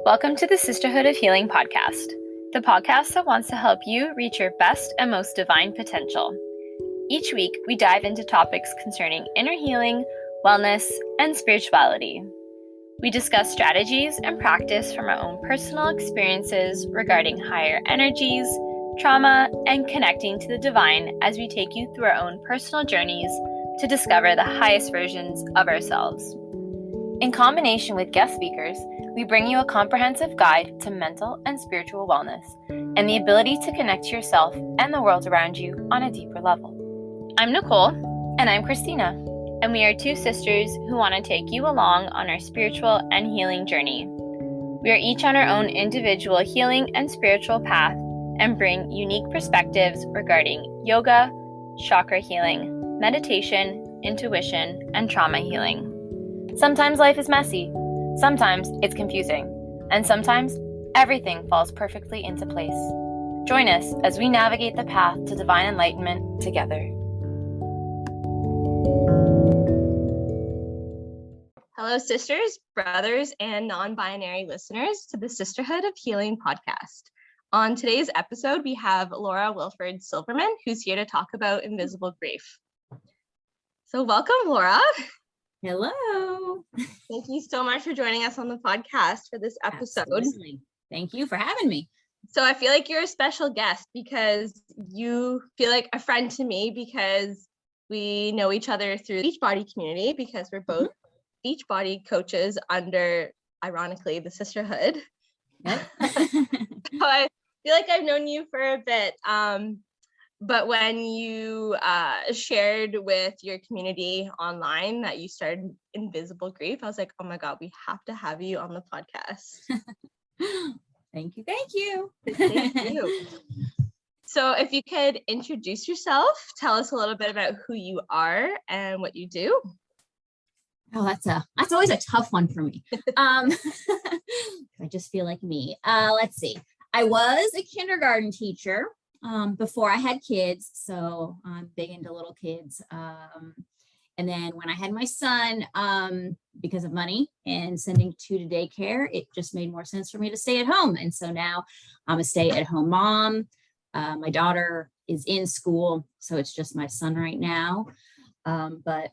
Welcome to the Sisterhood of Healing podcast, the podcast that wants to help you reach your best and most divine potential. Each week, we dive into topics concerning inner healing, wellness, and spirituality. We discuss strategies and practice from our own personal experiences regarding higher energies, trauma, and connecting to the divine as we take you through our own personal journeys to discover the highest versions of ourselves. In combination with guest speakers, we bring you a comprehensive guide to mental and spiritual wellness and the ability to connect to yourself and the world around you on a deeper level. I'm Nicole, and I'm Christina, and we are two sisters who want to take you along on our spiritual and healing journey. We are each on our own individual healing and spiritual path and bring unique perspectives regarding yoga, chakra healing, meditation, intuition, and trauma healing. Sometimes life is messy, sometimes it's confusing, and sometimes everything falls perfectly into place. Join us as we navigate the path to divine enlightenment together. Hello, sisters, brothers, and non-binary listeners to the Sisterhood of Healing podcast. On today's episode, we have Laura Wilford Silverman, who's here to talk about invisible grief. So welcome, Laura. Hello. Thank you so much for joining us on the podcast for this episode. Absolutely. Thank you for having me. So I feel like you're a special guest because you feel like a friend to me because we know each other through the Beachbody community because we're both Beachbody coaches under, ironically, the sisterhood. Yep. So I feel like I've known you for a bit. But when you shared with your community online that you started Invisible Grief, I was like, oh my God, we have to have you on the podcast. Thank you. Thank you. Thank you. So if you could introduce yourself, tell us a little bit about who you are and what you do. Oh, that's always a tough one for me. I just feel like me. Let's see. I was a kindergarten teacher before I had kids, so I'm big into little kids. And then when I had my son, because of money and sending two to daycare, it just made more sense for me to stay at home. And so now I'm a stay-at-home mom. My daughter is in school, so it's just my son right now. But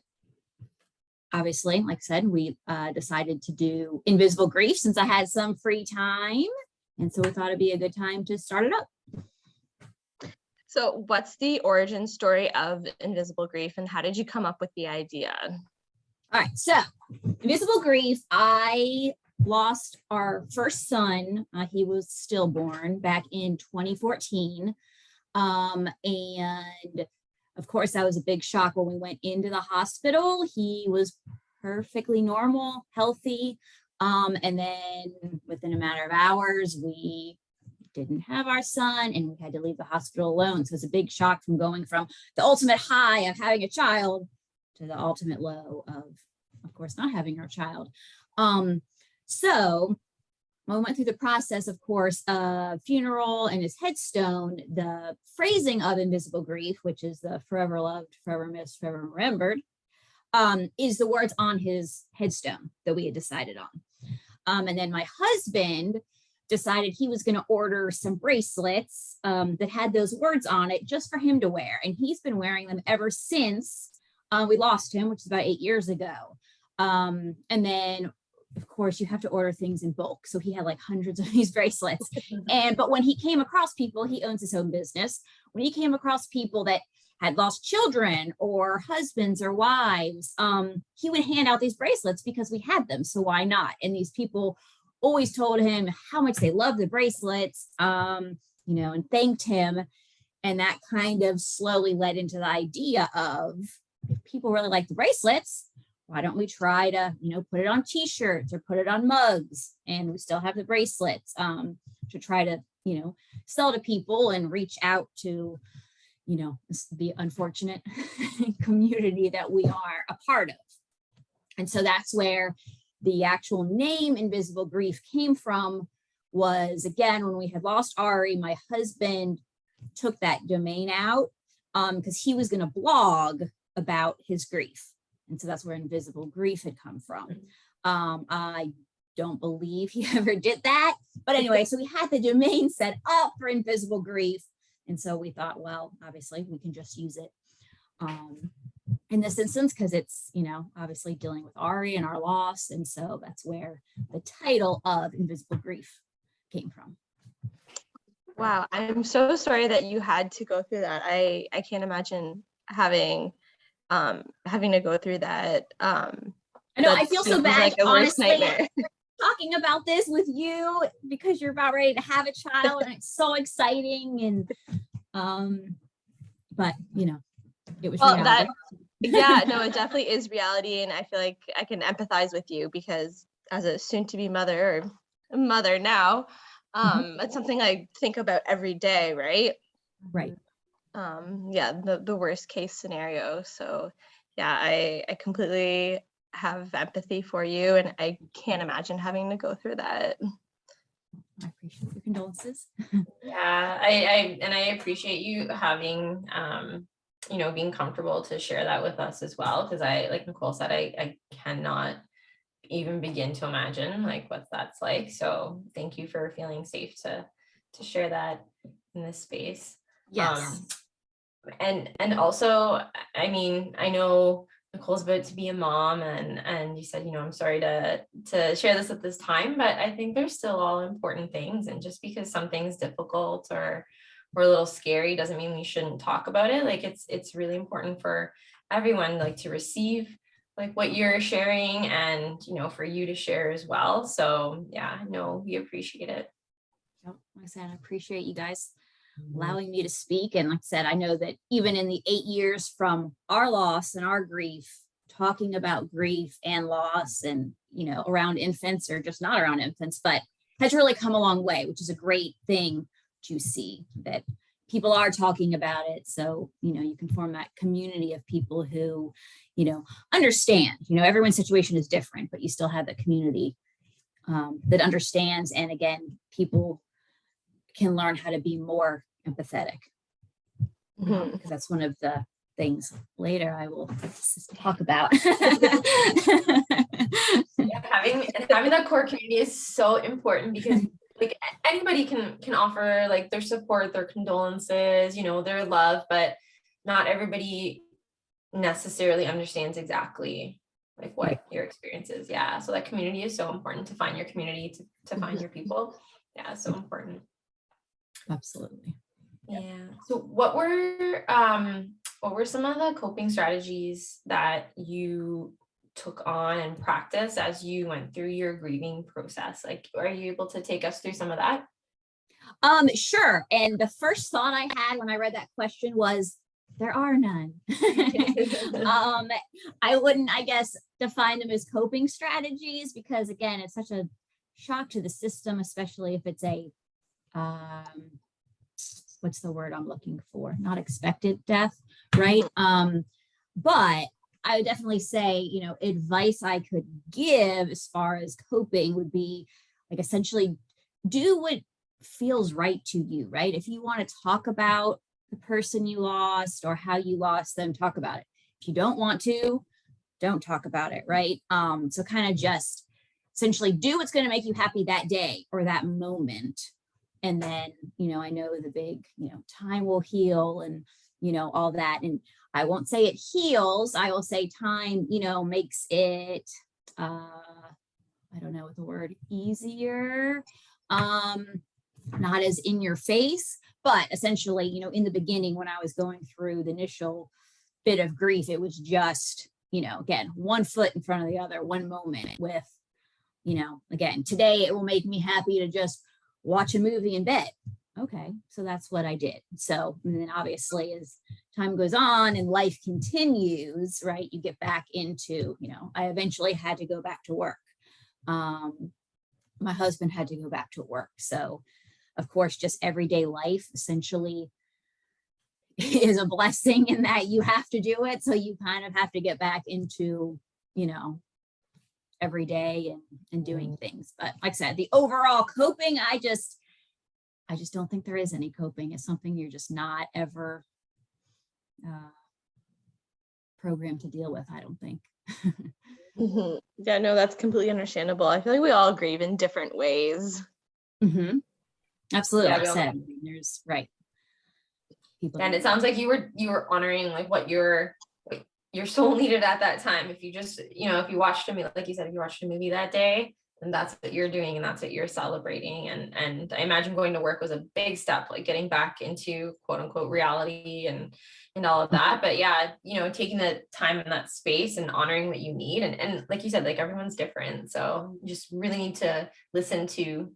obviously, like I said, we decided to do Invisible Grief since I had some free time. And so we thought it'd be a good time to start it up. So what's the origin story of Invisible Grief and how did you come up with the idea? All right, so Invisible Grief, I lost our first son. He was stillborn back in 2014. And of course, that was a big shock when we went into the hospital. He was perfectly normal, healthy. And then within a matter of hours, we didn't have our son and we had to leave the hospital alone. So it's a big shock from going from the ultimate high of having a child to the ultimate low of course, not having our child. So when we went through the process, of course, funeral and his headstone, the phrasing of Invisible Grief, which is the forever loved, forever missed, forever remembered, is the words on his headstone that we had decided on. And then my husband decided he was going to order some bracelets that had those words on it just for him to wear. And he's been wearing them ever since we lost him, which is about 8 years ago. And then, of course, you have to order things in bulk. So he had like hundreds of these bracelets. But when he came across people, he owns his own business. When he came across people that had lost children or husbands or wives, he would hand out these bracelets because we had them. So why not? And these people always told him how much they loved the bracelets, and thanked him. And that kind of slowly led into the idea of, if people really like the bracelets, why don't we try to, put it on t-shirts or put it on mugs, and we still have the bracelets to try to, sell to people and reach out to, the unfortunate community that we are a part of. And so that's where the actual name Invisible Grief came from. Was, again, when we had lost Ari, my husband took that domain out because he was going to blog about his grief. And so that's where Invisible Grief had come from. I don't believe he ever did that. But anyway, so we had the domain set up for invisible grief. And so we thought, well, obviously we can just use it in this instance, because it's, obviously dealing with Ari and our loss. And so that's where the title of Invisible Grief came from. Wow, I'm so sorry that you had to go through that. I can't imagine having to go through that. I know, I feel so bad, like the worst honestly, nightmare. talking about this with you, because you're about ready to have a child and it's so exciting. And but it was reality. Yeah, no, it definitely is reality, and I feel like I can empathize with you, because as a soon-to-be mother, or mother now, it's something I think about every day, right? Right. Yeah, the worst case scenario. So yeah, I completely have empathy for you, and I can't imagine having to go through that. I appreciate your condolences. Yeah, I appreciate you having being comfortable to share that with us as well, because like Nicole said, I cannot even begin to imagine like what that's like. So thank you for feeling safe to share that in this space. Yes. And also, I mean, I know Nicole's about to be a mom, and you said, I'm sorry to share this at this time, but I think they're still all important things. And just because something's difficult or a little scary doesn't mean we shouldn't talk about it. Like it's really important for everyone like to receive like what you're sharing, and for you to share as well. So yeah, no, we appreciate it. Like I said, I appreciate you guys allowing me to speak. And like I said, I know that even in the 8 years from our loss and our grief, talking about grief and loss and, around infants, or just not around infants, but has really come a long way, which is a great thing to see that people are talking about it. So, you can form that community of people who, understand, everyone's situation is different, but you still have that community that understands. And again, people can learn how to be more empathetic, because that's one of the things later I will talk about. Yeah, having that core community is so important, because like anybody can offer like their support, their condolences, their love, but not everybody necessarily understands exactly like what your experience is. Yeah, so that community is so important, to find your community, to find your people. Yeah, so important. Absolutely. Yeah. So what were some of the coping strategies that you took on and practiced as you went through your grieving process? Like, are you able to take us through some of that? Sure. And the first thought I had when I read that question was, there are none. I wouldn't, I guess, define them as coping strategies, because again, it's such a shock to the system, especially if it's a what's the word I'm looking for? Not expected death, right? But I would definitely say, advice I could give as far as coping would be like, essentially do what feels right to you, right? If you want to talk about the person you lost or how you lost them, talk about it. If you don't want to, don't talk about it, right? So kind of just essentially do what's going to make you happy that day or that moment. And then, I know the big, time will heal and, all that. And I won't say it heals. I will say time, makes it, I don't know what the word, easier, not as in your face, but essentially, in the beginning, when I was going through the initial bit of grief, it was just, again, one foot in front of the other, one moment with, again, today it will make me happy to just watch a movie in bed. Okay, so that's what I did. So, and then obviously as time goes on and life continues, right, you get back into, I eventually had to go back to work. My husband had to go back to work. So, of course, just everyday life essentially is a blessing in that you have to do it. So you kind of have to get back into, every day and doing things. But like I said, the overall coping, I just don't think there is any coping. It's something you're just not ever programmed to deal with, I don't think. Yeah, no, that's completely understandable. I feel like we all grieve in different ways. Absolutely. Yeah, Like I said, there's people. And it sounds like you were honoring like what your soul needed at that time. If you just, if you watched a movie, like you said, if you watched a movie that day, then that's what you're doing and that's what you're celebrating. And I imagine going to work was a big step, like getting back into quote unquote reality and all of that. But yeah, taking the time in that space and honoring what you need. And like you said, like everyone's different. So you just really need to listen to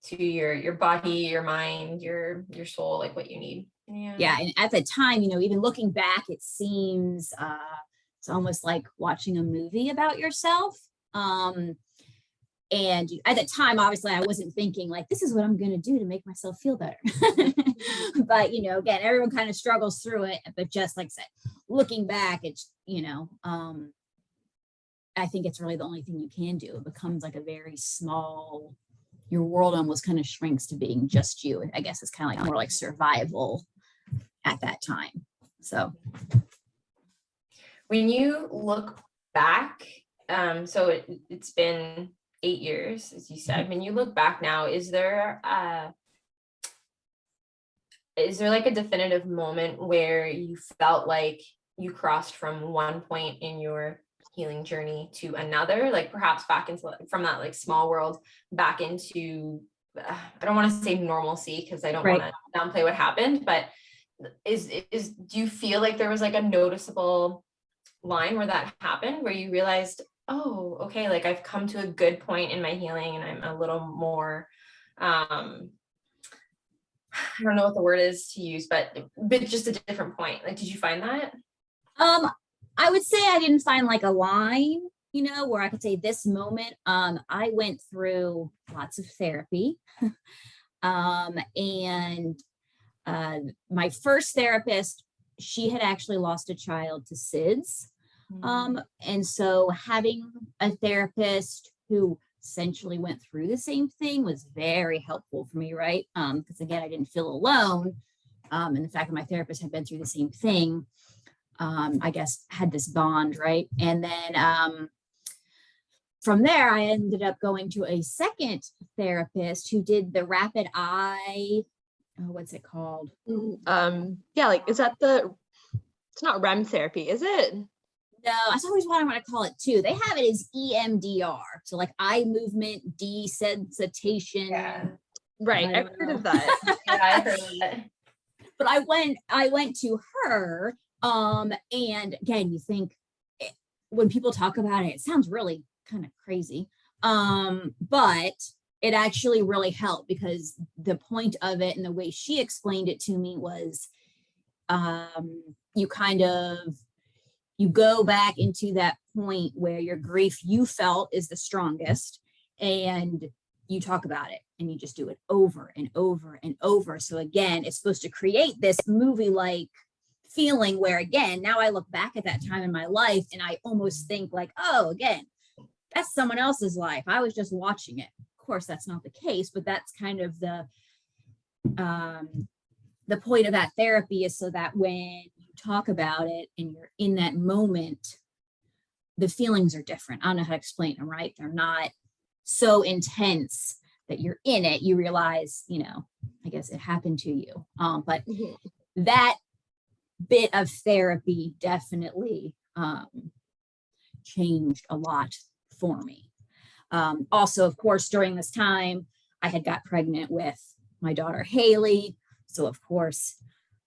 your body, your mind, your soul, like what you need. Yeah. And at the time, even looking back, it seems it's almost like watching a movie about yourself. And at the time, obviously, I wasn't thinking like, this is what I'm going to do to make myself feel better. But, again, everyone kind of struggles through it. But just like I said, looking back, it's, I think it's really the only thing you can do. It becomes like a very small, your world almost kind of shrinks to being just you. I guess it's kind of like more like survival at that time. So when you look back, so it's been 8 years, as you said. When you look back now, is there like a definitive moment where you felt like you crossed from one point in your healing journey to another, like perhaps back into from that like small world back into I don't want to say normalcy because I don't want to downplay what happened, but do you feel like there was like a noticeable line where that happened, where you realized, oh, okay, like I've come to a good point in my healing and I'm a little more I don't know what the word is to use, but just a different point? Like, did you find that? I would say I didn't find like a line, where I could say this moment. I went through lots of therapy. And my first therapist, she had actually lost a child to SIDS. And so having a therapist who essentially went through the same thing was very helpful for me, right? Because again, I didn't feel alone. And the fact that my therapist had been through the same thing, I guess had this bond, right? And then from there, I ended up going to a second therapist who did the rapid eye, what's it called? Yeah, like is that it's not REM therapy, is it? No, that's always what I want to call it too. They have it as EMDR. So like eye movement desensitization. Yeah. Right. I've heard of that. Yeah, I've heard of that. But I went to her. And again, you think when people talk about it, it sounds really kind of crazy. But it actually really helped because the point of it and the way she explained it to me was you go back into that point where your grief you felt is the strongest and you talk about it and you just do it over and over and over. So again, it's supposed to create this movie-like feeling where, again, now I look back at that time in my life and I almost think like, oh, again, that's someone else's life. I was just watching it. Of course, that's not the case, but that's kind of the point of that therapy is so that when you talk about it and you're in that moment, the feelings are different. I don't know how to explain them, right? They're not so intense that you're in it. You realize, I guess it happened to you. But that bit of therapy definitely changed a lot for me. Also, of course, during this time, I had got pregnant with my daughter, Haley. So, of course,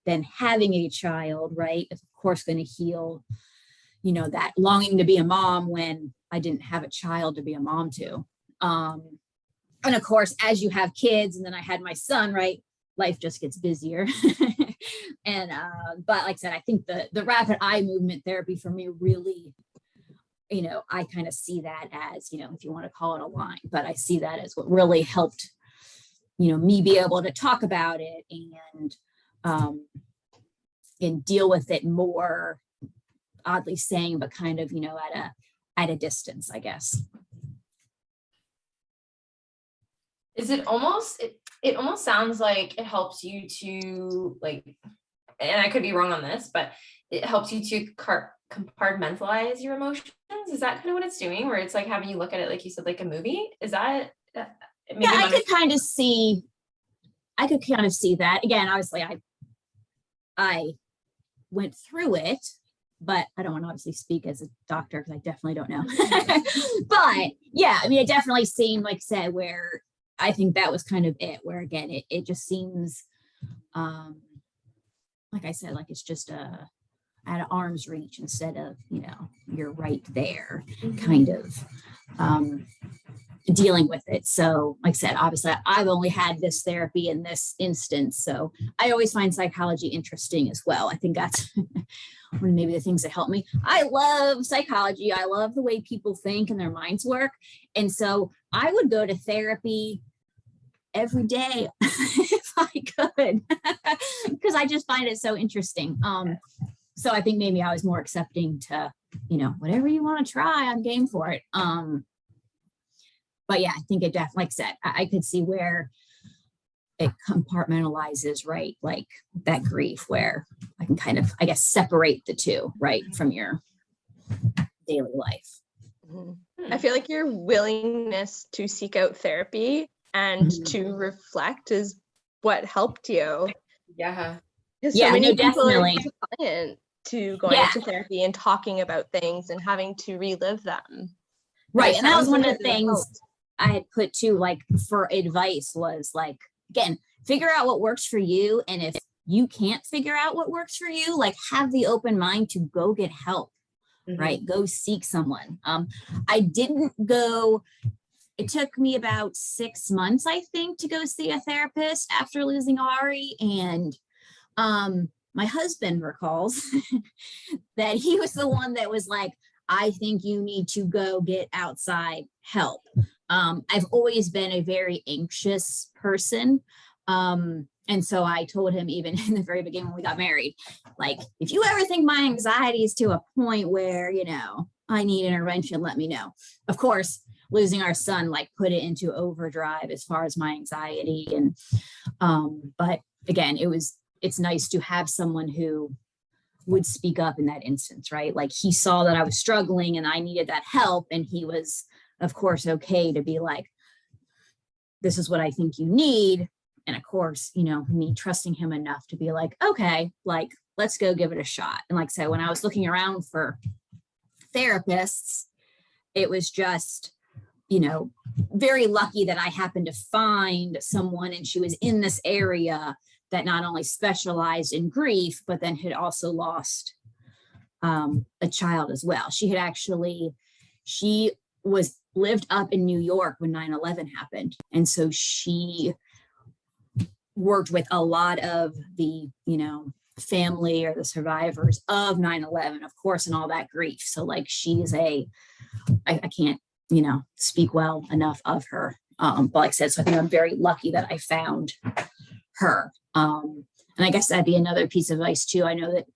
then having a child, right, is of course going to heal, that longing to be a mom when I didn't have a child to be a mom to. And of course, as you have kids, and then I had my son, right, life just gets busier. And but like I said, I think the rapid eye movement therapy for me really, I kind of see that as, if you want to call it a line, but I see that as what really helped, me be able to talk about it and deal with it more, oddly saying, but kind of, at a distance, I guess. Is it almost, it almost sounds like it helps you to like, and I could be wrong on this, but it helps you to compartmentalize your emotions. Is that kind of what it's doing, where it's like having you look at it, like you said, like a movie? Is that maybe yeah, I could kind of see that. Again, obviously I went through it, but I don't want to obviously speak as a doctor because I definitely don't know. But yeah, I mean, it definitely seemed, like I said, where I think that was kind of it, where again, it just seems, like I said, like it's just at arm's reach instead of, you're right there, kind of dealing with it. So like I said, obviously I've only had this therapy in this instance, so I always find psychology interesting as well. I think that's one of maybe the things that help me. I love psychology. I love the way people think and their minds work, and so I would go to therapy every day if I could, because I just find it so interesting. So I think maybe I was more accepting to, whatever you want to try, I'm game for it. But yeah, I think it definitely, like I said, I could see where it compartmentalizes, right? Like that grief, where I can kind of, I guess, separate the two, right, from your daily life. I feel like your willingness to seek out therapy and to reflect is what helped you. Yeah. So many people definitely. are defiant to going into therapy and talking about things and having to relive them. Right. And that was one of the things I had put too, like for advice, was like, again, figure out what works for you. And if you can't figure out what works for you, like have the open mind to go get help, right? Go seek someone. I didn't go, it took me about 6 months, I think, to go see a therapist after losing Ari. And my husband recalls that he was the one that was like, I think you need to go get outside help. I've always been a very anxious person. And so I told him, even in the very beginning when we got married, like, if you ever think my anxiety is to a point where, I need intervention, let me know. Of course, losing our son, like, put it into overdrive as far as my anxiety. And, but again, it's nice to have someone who would speak up in that instance, right? Like, he saw that I was struggling and I needed that help. And he was, of course, okay to be like, this is what I think you need. And of course, me trusting him enough to be like, okay, like, let's go give it a shot. And like I said, when I was looking around for therapists, it was just, very lucky that I happened to find someone, and she was in this area that not only specialized in grief, but then had also lost a child as well. She lived up in New York when 9/11 happened. And so she worked with a lot of the, family or the survivors of 9/11, of course, and all that grief. So like, she's I can't, speak well enough of her. But like I said, so I think I'm very lucky that I found her. And I guess that'd be another piece of advice too. I know that,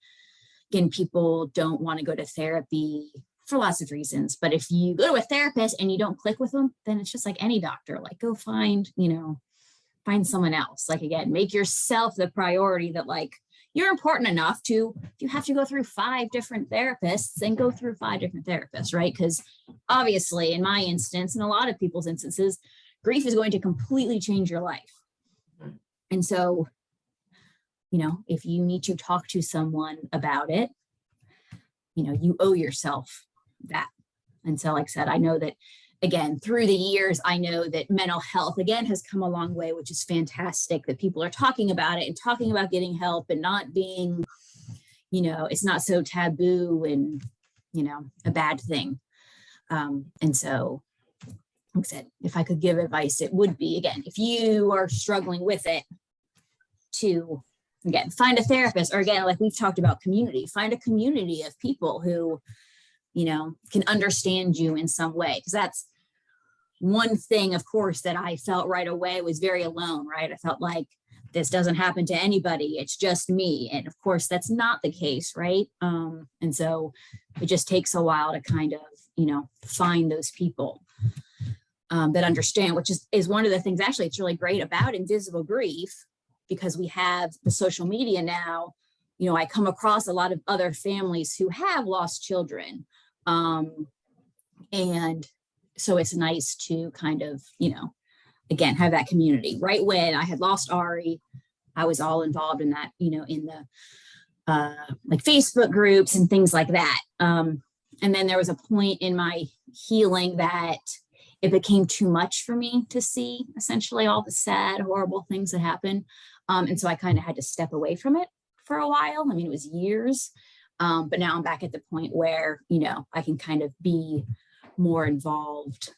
again, people don't want to go to therapy for lots of reasons, but if you go to a therapist and you don't click with them, then it's just like any doctor, like, go find someone else. Like, again, make yourself the priority, that like, you're important enough to, if you have to go through 5 different therapists, then go through 5 different therapists, right? Because obviously in my instance, and a lot of people's instances, grief is going to completely change your life. And so, if you need to talk to someone about it, you owe yourself that. And so, like I said, I know that, again, through the years, I know that mental health, again, has come a long way, which is fantastic, that people are talking about it and talking about getting help and not being, it's not so taboo and, a bad thing. And so, like I said, if I could give advice, it would be, again, if you are struggling with it, to, again, find a therapist, or again, like we've talked about, community, find a community of people who, can understand you in some way. Because that's one thing, of course, that I felt right away, was very alone, right? I felt like this doesn't happen to anybody, it's just me. And of course, that's not the case, right? And so it just takes a while to kind of, find those people that understand, which is one of the things, actually, it's really great about Invisible Grief, because we have the social media now you know, I come across a lot of other families who have lost children. And so it's nice to kind of, you know, again, have that community. Right when I had lost Ari, I was all involved in that, you know, in the like Facebook groups and things like that. And then there was a point in my healing that it became too much for me to see essentially all the sad, horrible things that happen. And so I kind of had to step away from it for a while. I mean, it was years, but now I'm back at the point where, you know, I can kind of be more involved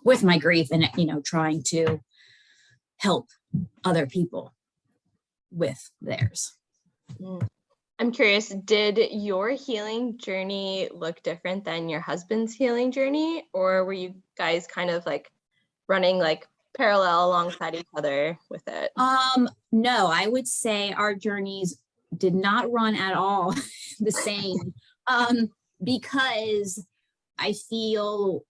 with my grief and, you know, trying to help other people with theirs. I'm curious, did your healing journey look different than your husband's healing journey, or were you guys kind of like running like parallel alongside each other with it? No, I would say our journeys did not run at all the same, because I feel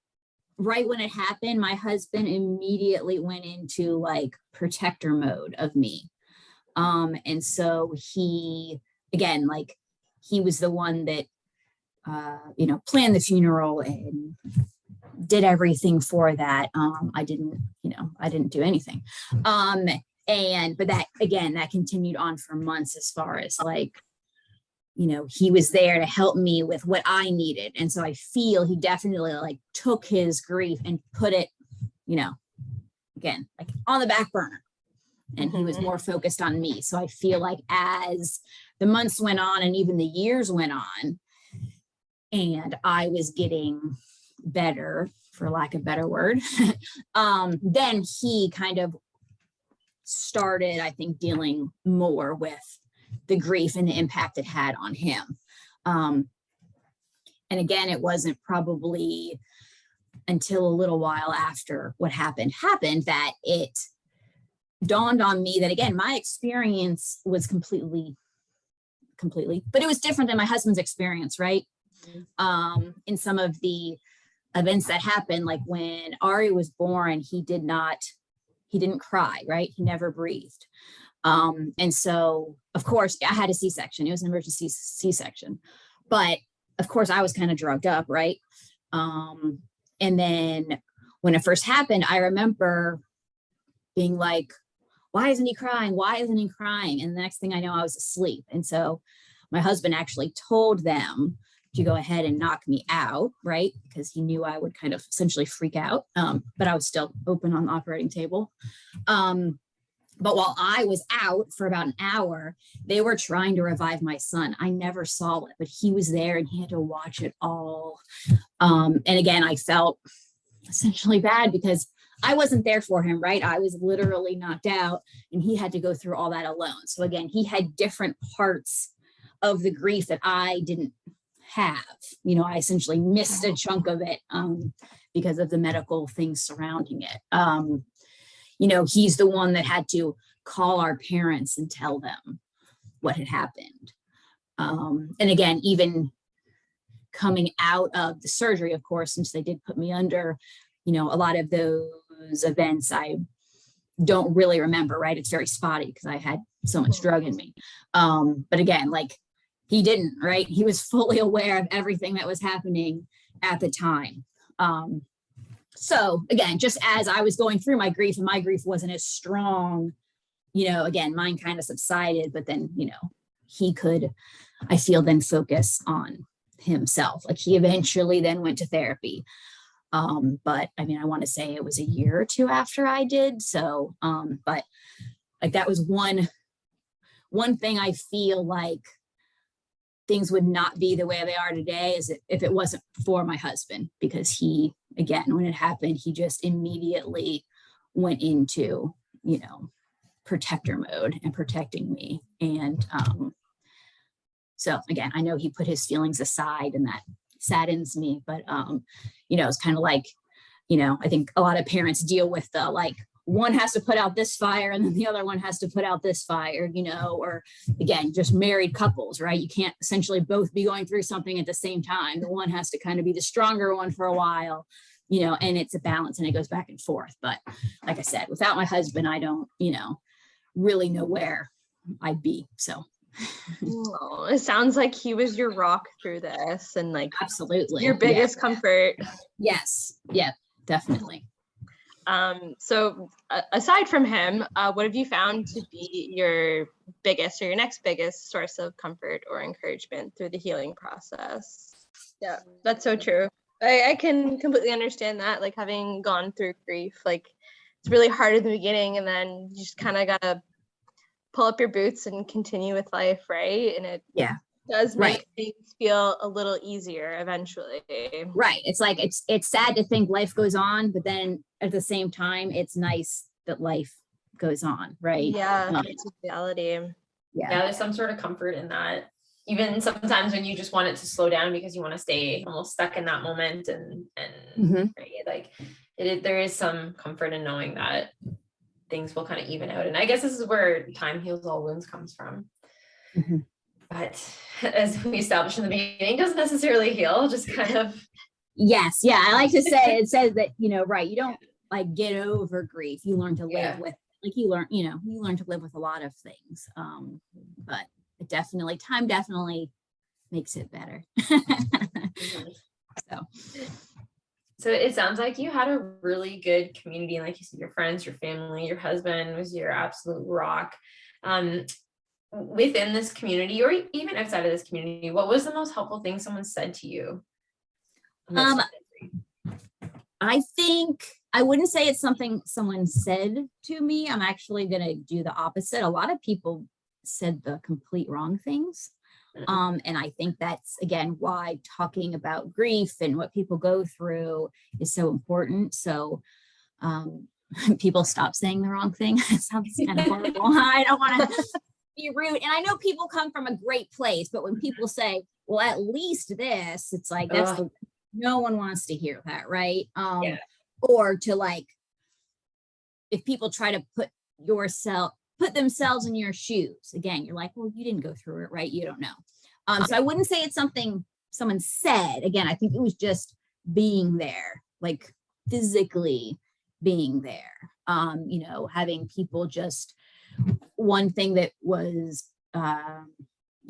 right when it happened, my husband immediately went into like protector mode of me. And so he, again, like he was the one that, you know, planned the funeral and did everything for that. I didn't do anything. But that, again, that continued on for months as far as like, you know, he was there to help me with what I needed. And so I feel he definitely like took his grief and put it, you know, again, like on the back burner. And he was more focused on me. So I feel like as the months went on and even the years went on, and I was getting better, for lack of a better word, then he kind of started, I think, dealing more with the grief and the impact it had on him. And again, it wasn't probably until a little while after what happened that it dawned on me that, again, my experience was completely, but it was different than my husband's experience, right? In some of the events that happened, like when Ari was born, he didn't cry, right? He never breathed. And so, of course, I had a C-section. It was an emergency C-section. But of course, I was kind of drugged up, right? And then when it first happened, I remember being like, why isn't he crying? Why isn't he crying? And the next thing I know, I was asleep. And so my husband actually told them to go ahead and knock me out, right? Because he knew I would kind of essentially freak out, but I was still open on the operating table. But while I was out for about an hour, they were trying to revive my son. I never saw it, but he was there and he had to watch it all. And again, I felt essentially bad because I wasn't there for him, right? I was literally knocked out and he had to go through all that alone. So again, he had different parts of the grief that I didn't have. You know, I essentially missed a chunk of it because of the medical things surrounding it. You know, he's the one that had to call our parents and tell them what had happened. And again, even coming out of the surgery, of course, since they did put me under, you know, a lot of those events I don't really remember, right? It's very spotty because I had so much drug in me. But again, like he didn't, right? He was fully aware of everything that was happening at the time. So again, just as I was going through my grief and my grief wasn't as strong, you know, again, mine kind of subsided, but then, you know, he could, I feel, then focus on himself. Like he eventually then went to therapy. But I mean, I want to say it was a year or two after I did. So, but like that was one thing I feel like things would not be the way they are today is if it wasn't for my husband, because he, again, when it happened, he just immediately went into, you know, protector mode and protecting me. And so again, I know he put his feelings aside and that saddens me, but you know, it's kind of like, you know, I think a lot of parents deal with the like, one has to put out this fire and then the other one has to put out this fire, you know, or again, just married couples, right? You can't essentially both be going through something at the same time. The one has to kind of be the stronger one for a while, you know, and it's a balance and it goes back and forth. But like I said, without my husband, I don't, you know, really know where I'd be. So Oh, it sounds like he was your rock through this and like Absolutely. your biggest comfort. Yes. Yeah, definitely. So aside from him, what have you found to be your biggest or your next biggest source of comfort or encouragement through the healing process? Yeah, that's so true. I can completely understand that, like having gone through grief, like it's really hard at the beginning and then you just kind of gotta pull up your boots and continue with life, right? And it does make things feel a little easier eventually. Right. It's like it's sad to think life goes on, but then at the same time, it's nice that life goes on, right? Yeah, it's a reality. Yeah, there's some sort of comfort in that. Even sometimes when you just want it to slow down because you want to stay almost stuck in that moment and right, like there is some comfort in knowing that things will kind of even out. And I guess this is where time heals all wounds comes from. But as we established in the beginning, doesn't necessarily heal, just kind of. Yes. Yeah. I like to say, it says that, right, you don't like get over grief. You learn to live with, like you learn to live with a lot of things. But it definitely, time definitely makes it better. So it sounds like you had a really good community, like you said, your friends, your family, your husband was your absolute rock. Within this community, or even outside of this community, what was the most helpful thing someone said to you? I think I wouldn't say it's something someone said to me. I'm actually going to do the opposite. A lot of people said the complete wrong things. And I think that's, again, why talking about grief and what people go through is so important. So people stop saying the wrong thing. It sounds kind of horrible. I don't want to be rude. And I know people come from a great place, but when people say, well, at least this, it's like, no one wants to hear that, right? Or to like, if people try to put themselves in your shoes, again, you're like, well, you didn't go through it, right? You don't know. So I wouldn't say it's something someone said. Again, I think it was just being there, like physically being there. Having people just, one thing that was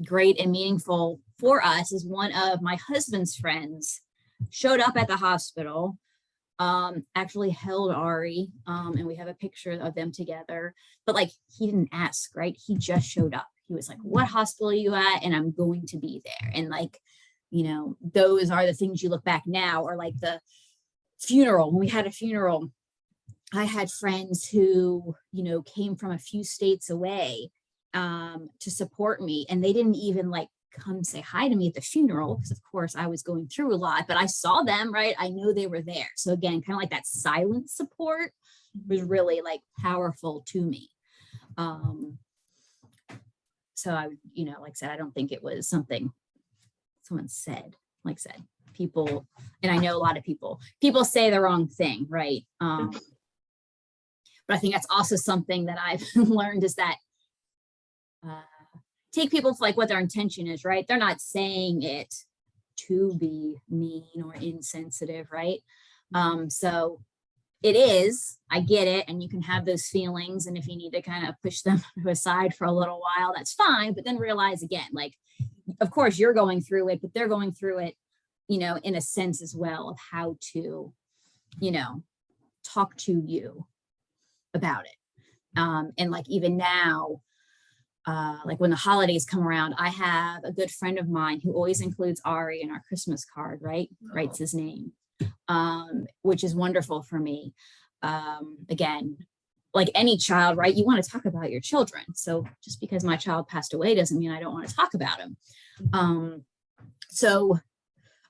great and meaningful for us is one of my husband's friends showed up at the hospital, actually held Ari, and we have a picture of them together, but like he didn't ask, right? He just showed up. He was like, what hospital are you at? And I'm going to be there. And like, those are the things you look back now, or like the funeral. When we had a funeral, I had friends who, came from a few states away to support me. And they didn't even like come say hi to me at the funeral, because of course I was going through a lot, but I saw them, right? I know they were there. So again, kind of like that silent support was really like powerful to me. So I, like I said, I don't think it was something someone said. Like I said, people, and I know a lot of people say the wrong thing, right? But I think that's also something that I've learned is that take people for like what their intention is, right? They're not saying it to be mean or insensitive, right? So it is, I get it, and you can have those feelings, and if you need to kind of push them aside for a little while, that's fine, but then realize again, like, of course you're going through it, but they're going through it, in a sense as well of how to, talk to you about it. And like even now, like when the holidays come around, I have a good friend of mine who always includes Ari in our Christmas card, right? Writes his name, which is wonderful for me. Again, like any child, right? You want to talk about your children. So just because my child passed away doesn't mean I don't want to talk about him. So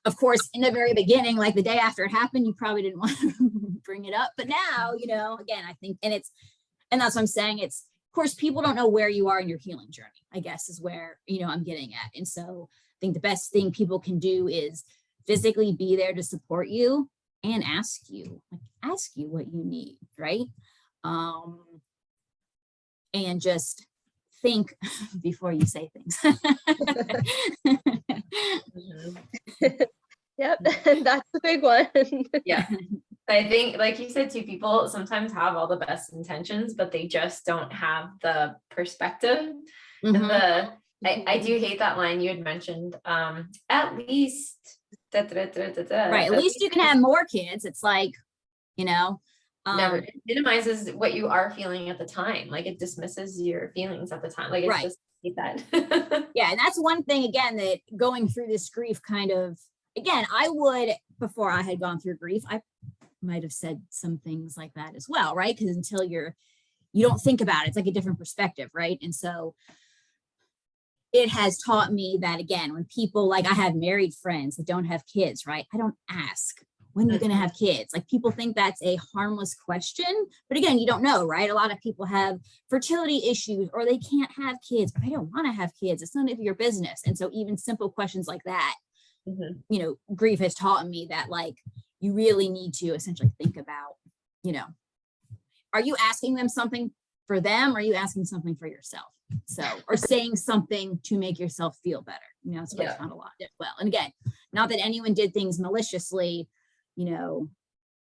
of course, in the very beginning, like the day after it happened, you probably didn't want to bring it up, but now, again, I think, and that's what I'm saying. It's, of course, people don't know where you are in your healing journey, I guess is where, I'm getting at. And so I think the best thing people can do is physically be there to support you and ask you what you need, right? And just think before you say things. Yep, that's a big one. Yeah. I think, like you said, too, people sometimes have all the best intentions, but they just don't have the perspective and I do hate that line you had mentioned. At least Right. At least you can have more kids. It's like, never, it minimizes what you are feeling at the time. Like it dismisses your feelings at the time. Like it's right. just hate that. Yeah. And that's one thing, again, that going through this grief kind of, again, I would, before I had gone through grief, I might have said some things like that as well, right? Because until you don't think about it, it's like a different perspective, right? And so it has taught me that, again, when people, like I have married friends that don't have kids, right? I don't ask, when are you going to have kids? Like people think that's a harmless question, but again, you don't know, right? A lot of people have fertility issues or they can't have kids, but I don't want to have kids. It's none of your business. And so even simple questions like that, grief has taught me that, like, you really need to essentially think about, are you asking them something for them? Or are you asking something for yourself? So, or saying something to make yourself feel better. That's what I found a lot as well. And again, not that anyone did things maliciously,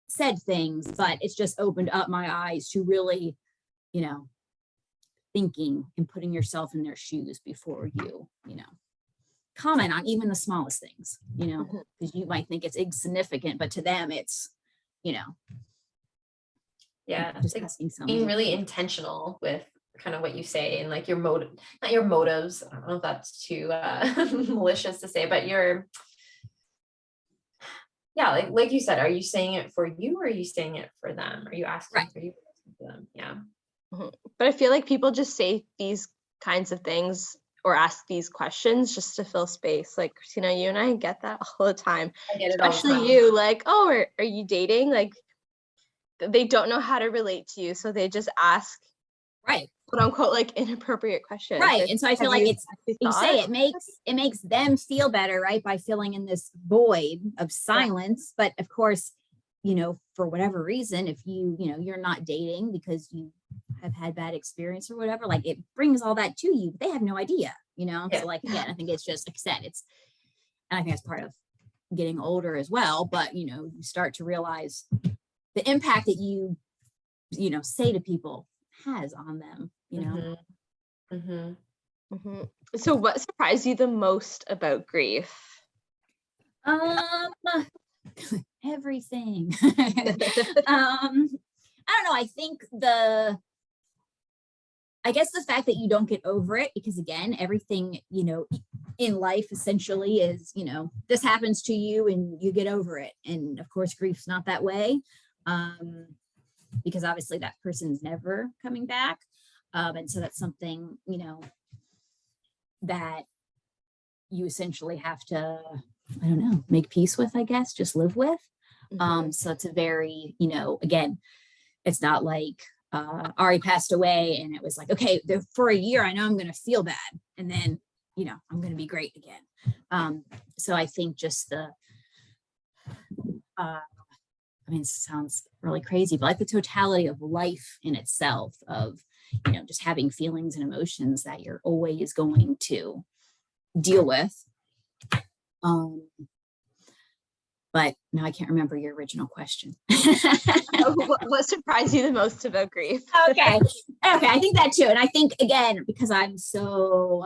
said things, but it's just opened up my eyes to really, thinking and putting yourself in their shoes before you, comment on even the smallest things, because you might think it's insignificant, but to them it's, just like asking something. being really intentional with kind of what you say and like your motive, not your motives. I don't know if that's too malicious to say, but like you said, are you saying it for you or are you saying it for them? Are you asking for you for them? Yeah. But I feel like people just say these kinds of things or ask these questions just to fill space. Like, Christina, you and I get that all the time. I get it especially all the time. You, like, oh, are you dating? Like, they don't know how to relate to you, so they just ask, right, quote unquote, like inappropriate questions. Right. And so I feel like you say it makes them feel better, right, by filling in this void of silence. But of course, for whatever reason, if you're not dating because you have had bad experience or whatever, like it brings all that to you, but they have no idea, So like, again, I think it's just, like I said, and I think that's part of getting older as well. But, you start to realize the impact that you say to people has on them, So what surprised you the most about grief? Everything. I don't know. I think I guess the fact that you don't get over it, because again, everything, in life essentially is, this happens to you and you get over it. And of course, grief's not that way. Because obviously that person's never coming back. And so that's something, that you essentially have to, I don't know, make peace with, I guess, just live with. So it's a very, again, it's not like Ari passed away and it was like, okay, for a year, I know I'm going to feel bad. And then, I'm going to be great again. So I think just it sounds really crazy, but like the totality of life in itself, of, just having feelings and emotions that you're always going to deal with. But now I can't remember your original question. What surprised you the most about grief? Okay, I think that too. And I think, again, because I'm so,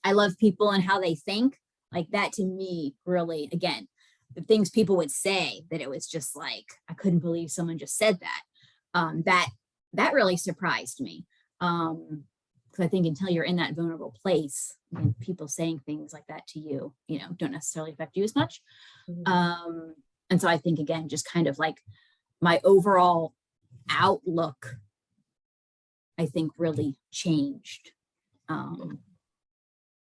I love people and how they think, like that to me, really, again, the things people would say, that it was just like, I couldn't believe someone just said that. That really surprised me. Because I think until you're in that vulnerable place, and people saying things like that to you, don't necessarily affect you as much. And so I think, again, just kind of like my overall outlook, I think really changed. And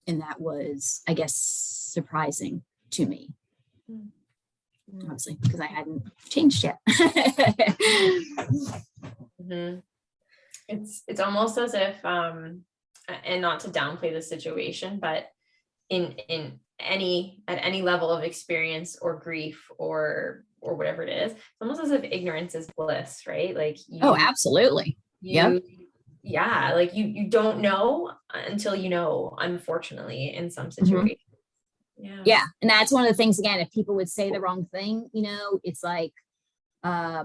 that was, I guess, surprising to me. Obviously, because I hadn't changed yet. It's almost as if, and not to downplay the situation, but at any level of experience or grief or whatever it is, it's almost as if ignorance is bliss, right? Like absolutely. Like you don't know until you know, unfortunately, in some situations. Yeah. And that's one of the things, again, if people would say the wrong thing, it's like, I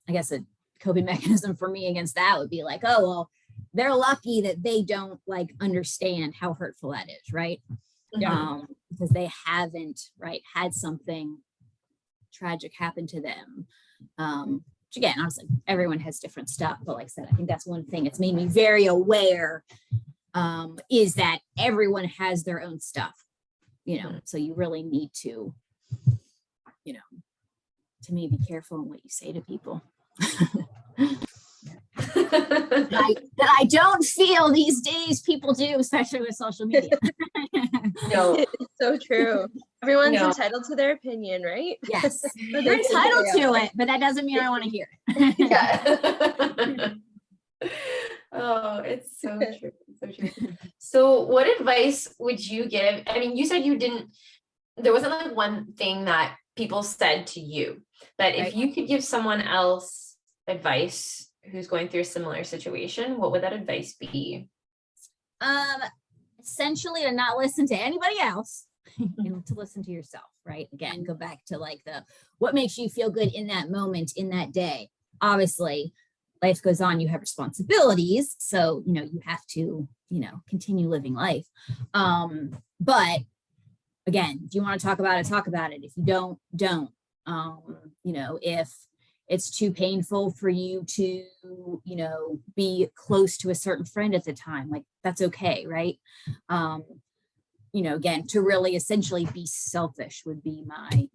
guess a coping mechanism for me against that would be like, oh, well, they're lucky that they don't like understand how hurtful that is, right? Because they haven't, right, had something tragic happen to them. Which again, obviously everyone has different stuff, but like I said, I think that's one thing it's made me very aware, is that everyone has their own stuff, you know, so you really need to, you know, to me, be careful in what you say to people. that I don't feel these days people do, especially with social media. No, It's so true. Everyone's entitled to their opinion, right? Yes, they're entitled to it, but that doesn't mean I want to hear it. yeah. Oh, it's so true. So true. So what advice would you give? I mean, you said there wasn't like one thing that people said to you, but if you could give someone else advice who's going through a similar situation, what would that advice be? Essentially to not listen to anybody else, and to listen to yourself, right? Again, go back to like what makes you feel good in that moment, in that day. Obviously, life goes on, you have responsibilities, so you know you have to, you know, continue living life. But again, if you want to talk about it, talk about it. If you don't. You know, if it's too painful for you to, you know, be close to a certain friend at the time, like that's okay, right? You know, again, to really essentially be selfish would be my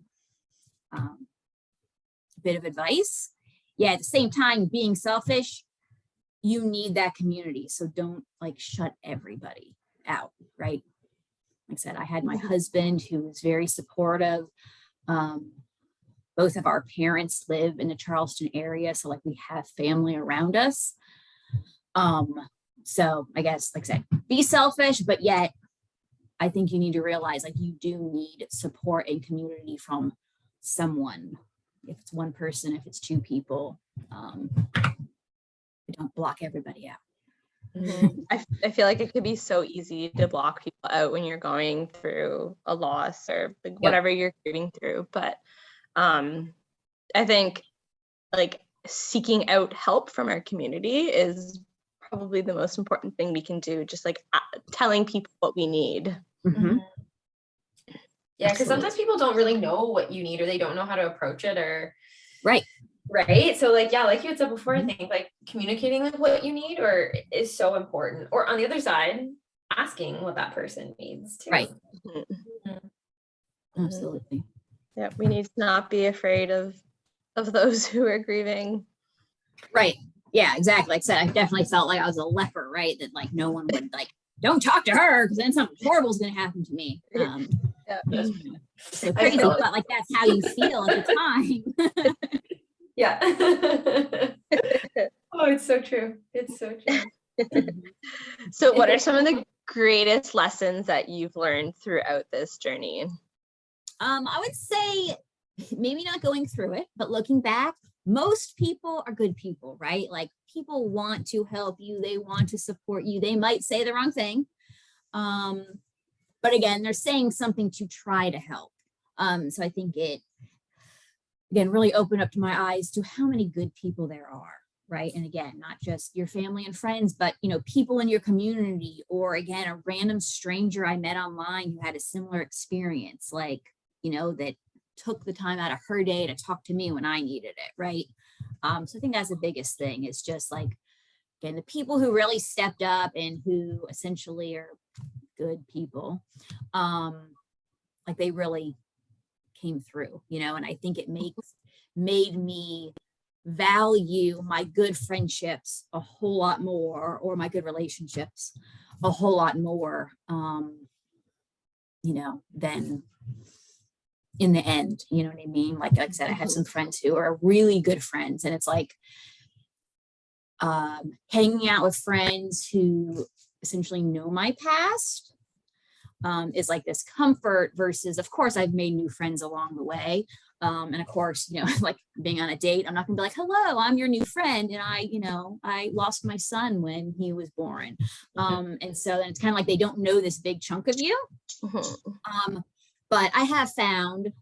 bit of advice. Yeah, at the same time, being selfish, you need that community. So don't like shut everybody out, right? Like I said, I had my husband who was very supportive. Both of our parents live in the Charleston area, so like we have family around us. So I guess, like I said, be selfish, but yet I think you need to realize like you do need support and community from someone. If it's one person, if it's two people, don't block everybody out. I feel like it could be so easy to block people out when you're going through a loss or like whatever you're grieving through. But I think like seeking out help from our community is probably the most important thing we can do. Just like telling people what we need. Mm-hmm. Yeah, because sometimes people don't really know what you need, or they don't know how to approach it, or right. So like, yeah, like you had said before, I think like communicating like what you need or is so important, or on the other side, asking what that person needs too. Right. Mm-hmm. Absolutely. Yeah, we need to not be afraid of those who are grieving. Right. Yeah, exactly. Like I said, I definitely felt like I was a leper, right? That like no one would like, don't talk to her because then something horrible is going to happen to me. So crazy, but like that's how you feel at the time. Yeah. Oh, it's so true. It's so true. So what are some of the greatest lessons that you've learned throughout this journey? I would say maybe not going through it, but looking back, most people are good people, right? Like people want to help you. They want to support you. They might say the wrong thing. But again, they're saying something to try to help. So I think it, again, really opened up to my eyes to how many good people there are, right? And again, not just your family and friends, but, you know, people in your community, or again, a random stranger I met online who had a similar experience, like, you know, that took the time out of her day to talk to me when I needed it, right? So I think that's the biggest thing, is just like, again, the people who really stepped up and who essentially are good people, like they really came through, you know, and I think it made me value my good friendships a whole lot more, or my good relationships a whole lot more, you know, than in the end, you know what I mean? Like I said, I have some friends who are really good friends, and it's like hanging out with friends who essentially know my past is like this comfort, versus, of course, I've made new friends along the way. And of course, you know, like being on a date, I'm not gonna be like, hello, I'm your new friend, and I lost my son when he was born. And so then it's kind of like they don't know this big chunk of you. But I have found,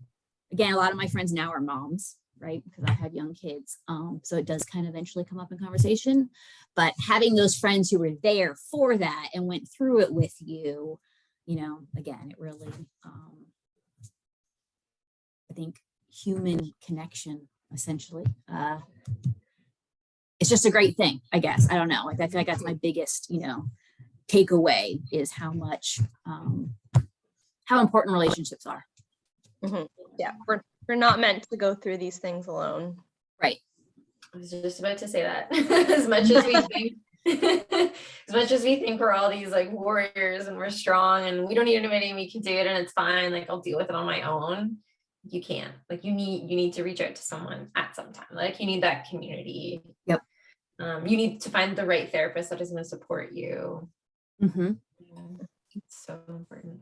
again, a lot of my friends now are moms. right? Because I had young kids. So it does kind of eventually come up in conversation, but having those friends who were there for that and went through it with you, again, it really, I think human connection, essentially, it's just a great thing, I guess. I don't know. Like, I feel like that's my biggest, takeaway is how much, how important relationships are. Mm-hmm. Yeah, we're not meant to go through these things alone. Right. I was just about to say that. As much as we think, as much as we think we're all these like warriors and we're strong and we don't need anybody and we can do it and it's fine, like I'll deal with it on my own. You can't. Like you need to reach out to someone at some time. Like you need that community. Yep. You need to find the right therapist that is going to support you. Mm-hmm. It's so important.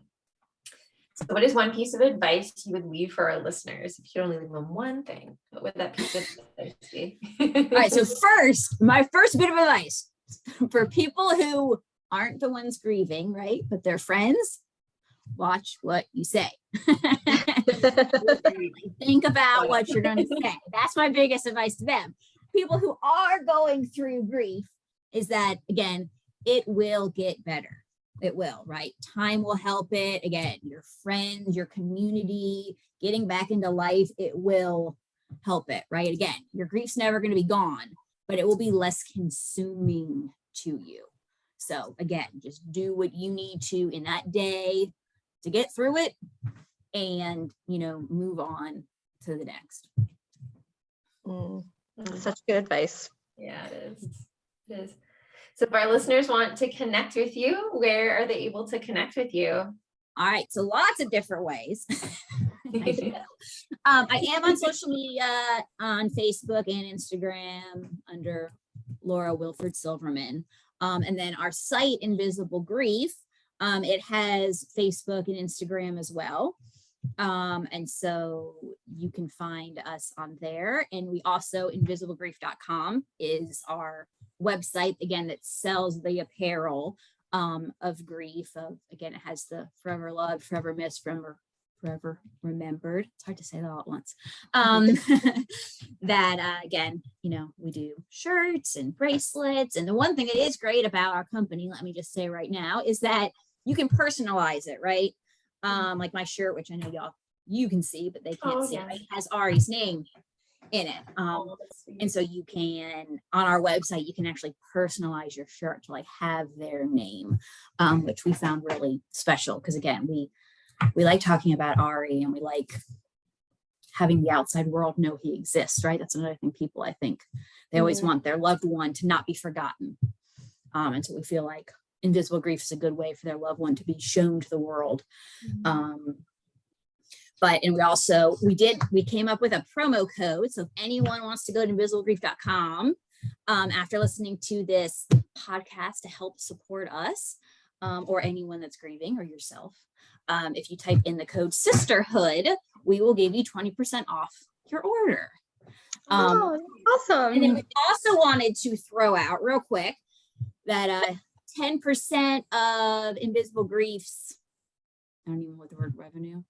So what is one piece of advice you would leave for our listeners? If you could only leave them one thing, what would that piece of advice be? All right. So my first bit of advice for people who aren't the ones grieving, right? But they're friends, watch what you say. Think about what you're going to say. That's my biggest advice to them. People who are going through grief is that, again, it will get better. It will, right? Time will help it. Again, your friends, your community, getting back into life, it will help it, right? Again, your grief's never going to be gone, but it will be less consuming to you. So again, just do what you need to in that day to get through it and, move on to the next. Such good advice. Yeah, it is. So if our listeners want to connect with you, where are they able to connect with you? All right. So lots of different ways. I am on social media, on Facebook and Instagram under Laura Wilford Silverman. And then our site, Invisible Grief, it has Facebook and Instagram as well. And so you can find us on there. And we also, invisiblegrief.com is our website, again, that sells the apparel of grief. Again, it has the forever loved, forever missed, forever remembered. It's hard to say that all at once. That again, we do shirts and bracelets. And the one thing that is great about our company, let me just say right now, is that you can personalize it, right? Like my shirt, which I know you can see, but they can't see it, right? It has Ari's name in it. And so you can, on our website, you can actually personalize your shirt to like have their name, which we found really special. Because again, we like talking about Ari and we like having the outside world know he exists, right? That's another thing people, I think, they always want their loved one to not be forgotten. And so we feel like Invisible Grief is a good way for their loved one to be shown to the world. We came up with a promo code. So if anyone wants to go to invisiblegrief.com after listening to this podcast to help support us or anyone that's grieving or yourself, if you type in the code sisterhood, we will give you 20% off your order. Awesome. And then we also wanted to throw out real quick that 10% of Invisible Grief's, I don't even know what the word revenue,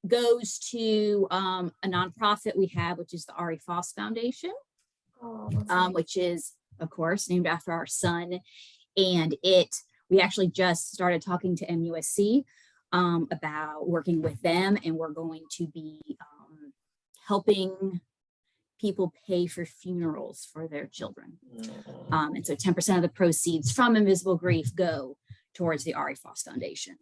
goes to a nonprofit we have, which is the Ari Foss Foundation, which is, of course, named after our son. And we actually just started talking to MUSC about working with them, and we're going to be helping people pay for funerals for their children. And so 10% of the proceeds from Invisible Grief go towards the Ari Foss Foundation.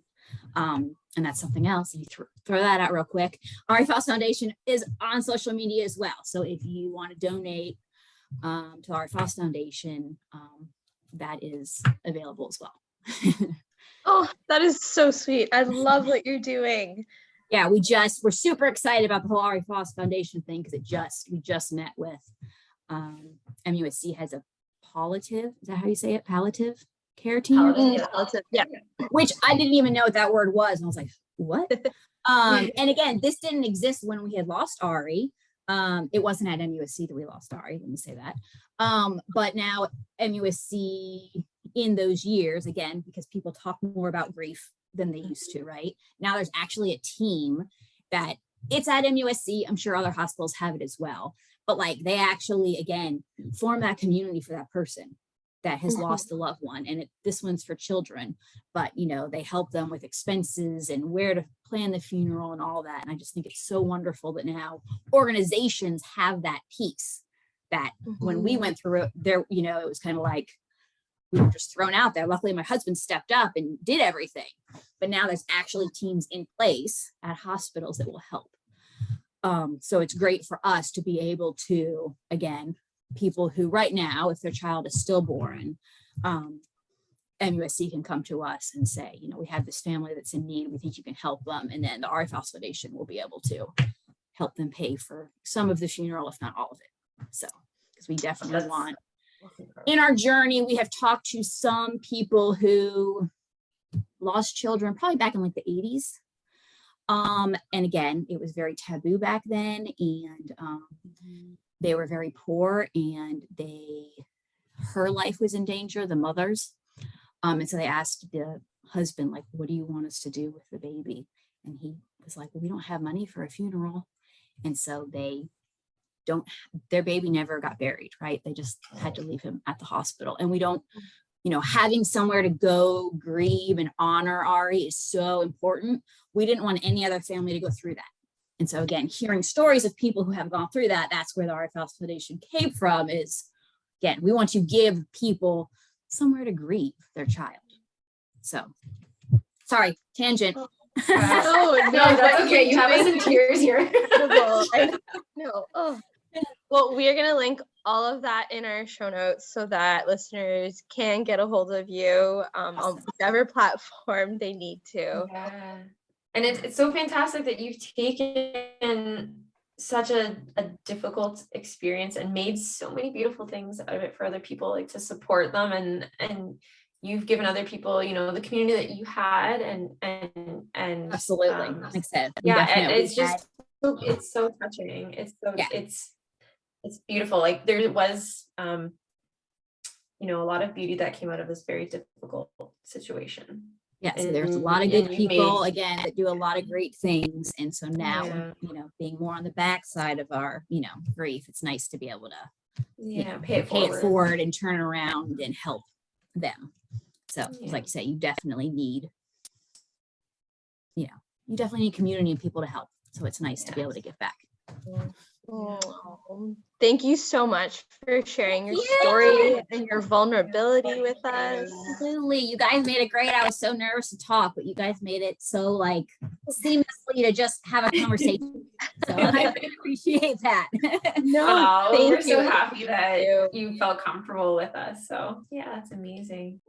And that's something else. If you throw that out real quick, Ari Foss Foundation is on social media as well. So if you want to donate to Ari Foss Foundation, that is available as well. Oh, that is so sweet. I love what you're doing. Yeah, we're super excited about the whole Ari Foss Foundation thing because we just met with MUSC has a palliative, is that how you say it? Palliative care team? Palliative, yeah. Which I didn't even know what that word was. And I was like, what? And again, this didn't exist when we had lost Ari. It wasn't at MUSC that we lost Ari, let me say that. But now MUSC in those years, again, because people talk more about grief than they used to, right? Now there's actually a team that it's at MUSC. I'm sure other hospitals have it as well. But like they actually, again, form that community for that person that has lost a loved one. And this one's for children, but they help them with expenses and where to plan the funeral and all that. And I just think it's so wonderful that now organizations have that piece that when we went through it there, it was kind of like we were just thrown out there. Luckily, my husband stepped up and did everything. But now there's actually teams in place at hospitals that will help. So it's great for us to be able to, again, people who right now, if their child is stillborn, MUSC can come to us and say, we have this family that's in need. We think you can help them. And then the RFL Foundation will be able to help them pay for some of the funeral, if not all of it. So, because we definitely want, in our journey, we have talked to some people who lost children probably back in like the 80s. And again, it was very taboo back then, and they were very poor, and her life was in danger, the mother's. And so they asked the husband, like, what do you want us to do with the baby? And he was like, well, we don't have money for a funeral. And so their baby never got buried, right? They just had to leave him at the hospital. And we don't, having somewhere to go grieve and honor Ari is so important. We didn't want any other family to go through that. And so again, hearing stories of people who have gone through that, that's where the RFL Foundation came from, is, again, we want to give people somewhere to grieve their child. So, sorry, tangent. No, that's okay. You have us in tears here. No. Oh. Well, we are going to link all of that in our show notes so that listeners can get a hold of you on whatever platform they need to. Yeah. And it's so fantastic that you've taken such a difficult experience and made so many beautiful things out of it for other people, like to support them, and you've given other people, the community that you had, and absolutely, like I said, it's just it's so touching. It's so it's beautiful. Like there was a lot of beauty that came out of this very difficult situation. Yeah, so there's a lot of good people, again, that do a lot of great things. And so now, being more on the backside of our, grief, it's nice to be able to pay it forward and turn around and help them. So like you say, you definitely need community and people to help. So it's nice to be able to give back. Oh, thank you so much for sharing your story and your vulnerability with us. Absolutely. You guys made it great. I was so nervous to talk, but you guys made it so seamlessly to just have a conversation. So I appreciate that. We're so happy that you felt comfortable with us. So it's amazing.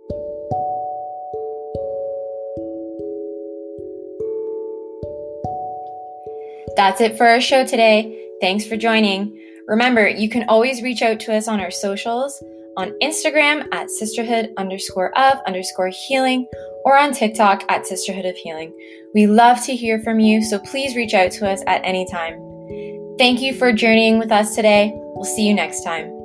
That's it for our show today. Thanks for joining. Remember, you can always reach out to us on our socials, on Instagram at sisterhood_of_healing, or on TikTok at Sisterhood of Healing. We love to hear from you, so please reach out to us at any time. Thank you for journeying with us today. We'll see you next time.